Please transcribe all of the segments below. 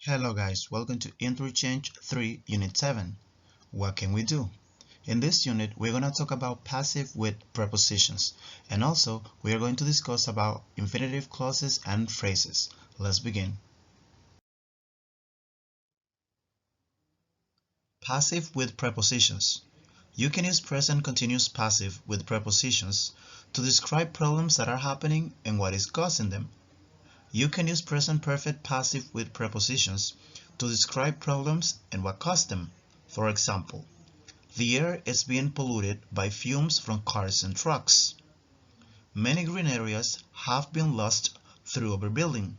Hello guys, welcome to Interchange 3 Unit 7. What can we do? In this unit, we're going to talk about passive with prepositions, and also we are going to discuss about infinitive clauses and phrases. Let's begin. Passive with prepositions. You can use present continuous passive with prepositions to describe problems that are happening and what is causing them. You can use present perfect passive with prepositions to describe problems and what caused them. For example, the air is being polluted by fumes from cars and trucks. Many green areas have been lost through overbuilding.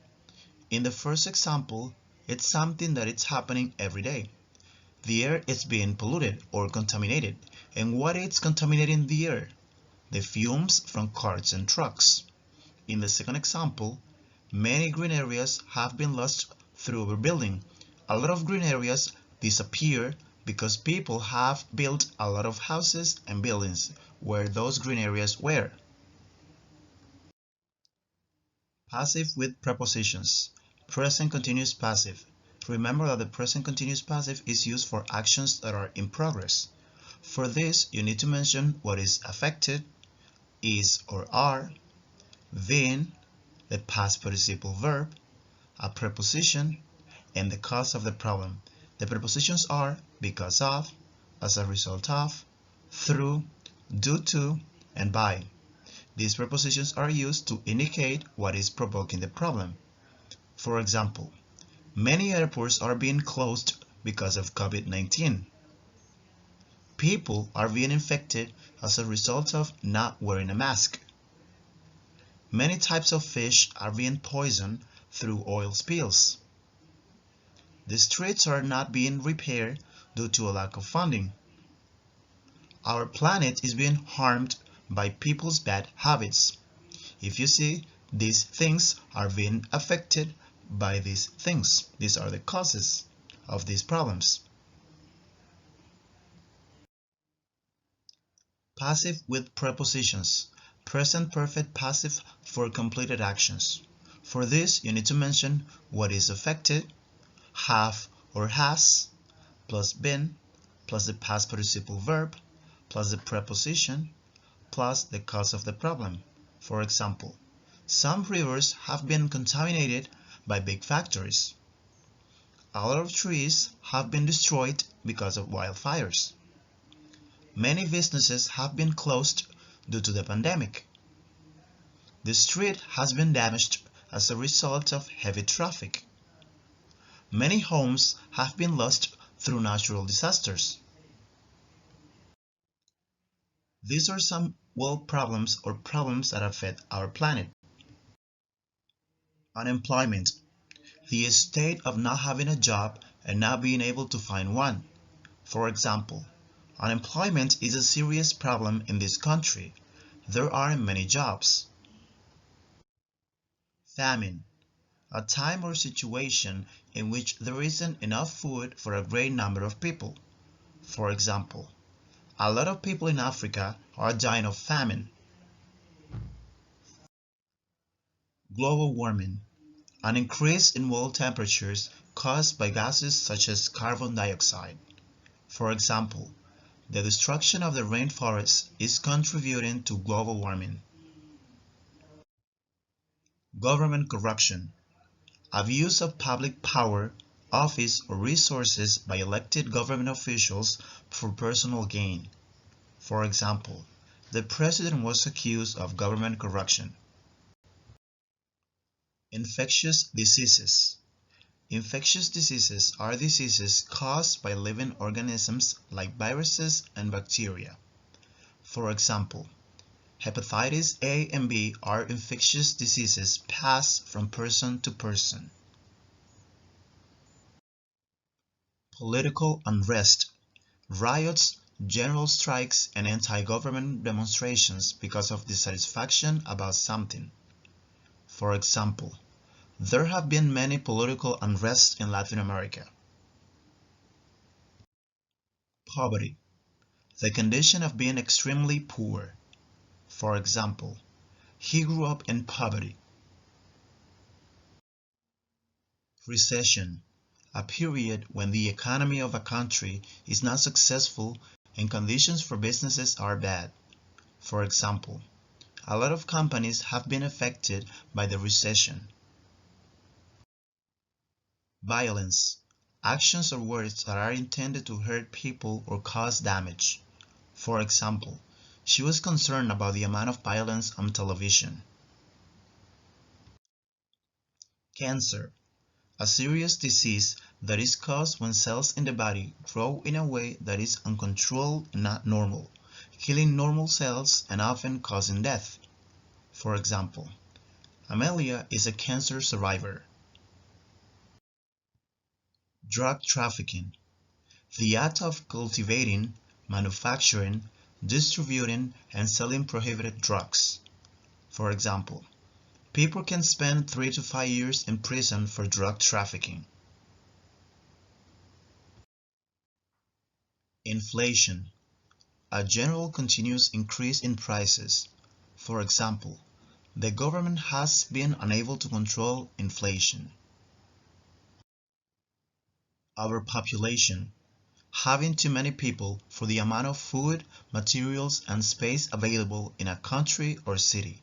In the first example, it's something that is happening every day. The air is being polluted or contaminated. And what is contaminating the air? The fumes from cars and trucks. In the second example, many green areas have been lost through overbuilding. A lot of green areas disappear because people have built a lot of houses and buildings where those green areas were. Passive with prepositions. Present continuous passive. Remember that the present continuous passive is used for actions that are in progress. For this, you need to mention what is affected, is or are, then, the past participle verb, a preposition, and the cause of the problem. The prepositions are because of, as a result of, through, due to, and by. These prepositions are used to indicate what is provoking the problem. For example, many airports are being closed because of COVID-19. People are being infected as a result of not wearing a mask. Many types of fish are being poisoned through oil spills. The streets are not being repaired due to a lack of funding. Our planet is being harmed by people's bad habits. If you see, these things are being affected by these things. These are the causes of these problems. Passive with prepositions. Present perfect passive for completed actions. For this, you need to mention what is affected, have or has, plus been, plus the past participle verb, plus the preposition, plus the cause of the problem. For example, some rivers have been contaminated by big factories. A lot of trees have been destroyed because of wildfires. Many businesses have been closed due to the pandemic. The street has been damaged as a result of heavy traffic. Many homes have been lost through natural disasters. These are some world problems or problems that affect our planet. Unemployment. The state of not having a job and not being able to find one. For example, unemployment is a serious problem in this country. There aren't many jobs. Famine. A time or situation in which there isn't enough food for a great number of people. For example, a lot of people in Africa are dying of famine. Global warming. An increase in world temperatures caused by gases such as carbon dioxide. For example, the destruction of the rainforest is contributing to global warming. Government corruption. Abuse of public power, office, or resources by elected government officials for personal gain. For example, the president was accused of government corruption. Infectious diseases. Infectious diseases are diseases caused by living organisms like viruses and bacteria. For example, hepatitis A and B are infectious diseases passed from person to person. Political unrest. Riots, general strikes, and anti-government demonstrations because of dissatisfaction about something. For example, there have been many political unrest in Latin America. Poverty. The condition of being extremely poor. For example, he grew up in poverty. Recession. a period when the economy of a country is not successful and conditions for businesses are bad. For example, a lot of companies have been affected by the recession. Violence. Actions or words that are intended to hurt people or cause damage. For example, she was concerned about the amount of violence on television. Cancer. A serious disease that is caused when cells in the body grow in a way that is uncontrolled and not normal, killing normal cells and often causing death. For example, Amelia is a cancer survivor. Drug trafficking. The act of cultivating, manufacturing, distributing, and selling prohibited drugs. For example, people can spend 3 to 5 years in prison for drug trafficking. Inflation. A general continuous increase in prices. For example, the government has been unable to control inflation. Overpopulation. Having too many people for the amount of food, materials, and space available in a country or city.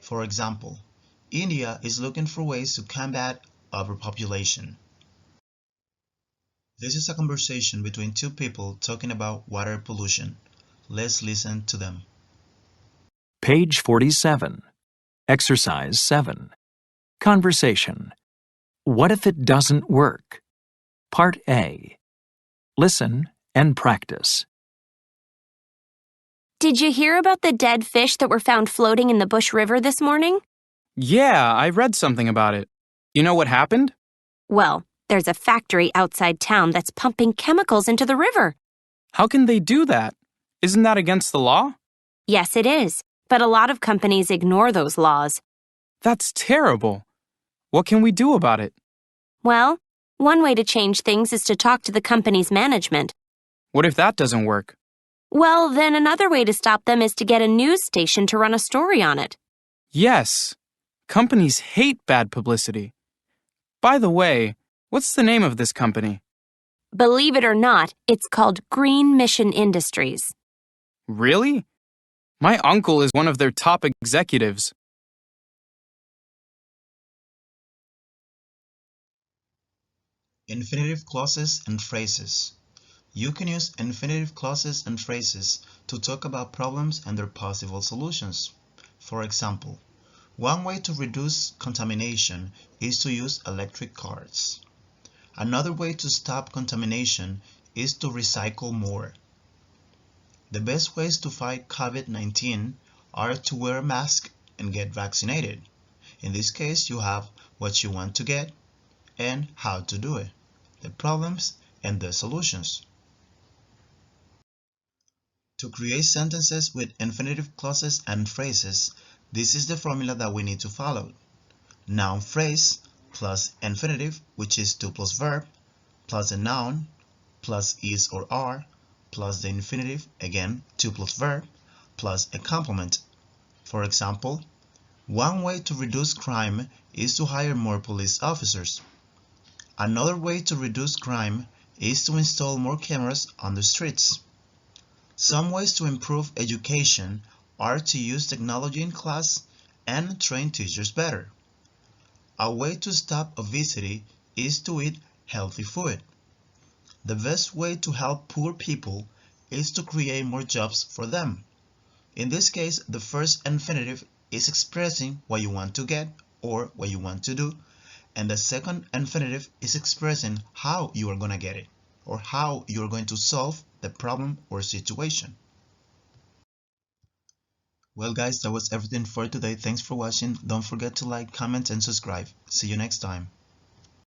For example, India is looking for ways to combat overpopulation. This is a conversation between two people talking about water pollution. Let's listen to them. Page 47. Exercise 7. Conversation. What if it doesn't work? Part A. Listen and practice. Did you hear about the dead fish that were found floating in the Bush River this morning? Yeah, I read something about it. You know what happened? Well, there's a factory outside town that's pumping chemicals into the river. How can they do that? Isn't that against the law? Yes, it is, but a lot of companies ignore those laws. That's terrible. What can we do about it? Well, one way to change things is to talk to the company's management. What if that doesn't work? Well, then another way to stop them is to get a news station to run a story on it. Yes. Companies hate bad publicity. By the way, what's the name of this company? Believe it or not, it's called Green Mission Industries. Really? My uncle is one of their top executives. Infinitive clauses and phrases. You can use infinitive clauses and phrases to talk about problems and their possible solutions. For example, one way to reduce contamination is to use electric cars. Another way to stop contamination is to recycle more. The best ways to fight COVID-19 are to wear a mask and get vaccinated. In this case, you have what you want to get and how to do it, the problems and the solutions. To create sentences with infinitive clauses and phrases, this is the formula that we need to follow. Noun phrase plus infinitive, which is to plus verb, plus a noun, plus is or are, plus the infinitive, again, to plus verb, plus a complement. For example, one way to reduce crime is to hire more police officers. Another way to reduce crime is to install more cameras on the streets. Some ways to improve education are to use technology in class and train teachers better. A way to stop obesity is to eat healthy food. The best way to help poor people is to create more jobs for them. In this case, the first infinitive is expressing what you want to get or what you want to do, and the second infinitive is expressing how you are going to get it or how you are going to solve the problem or situation. Well guys, that was everything for today. Thanks for watching. Don't forget to like, comment, and subscribe. See you next time.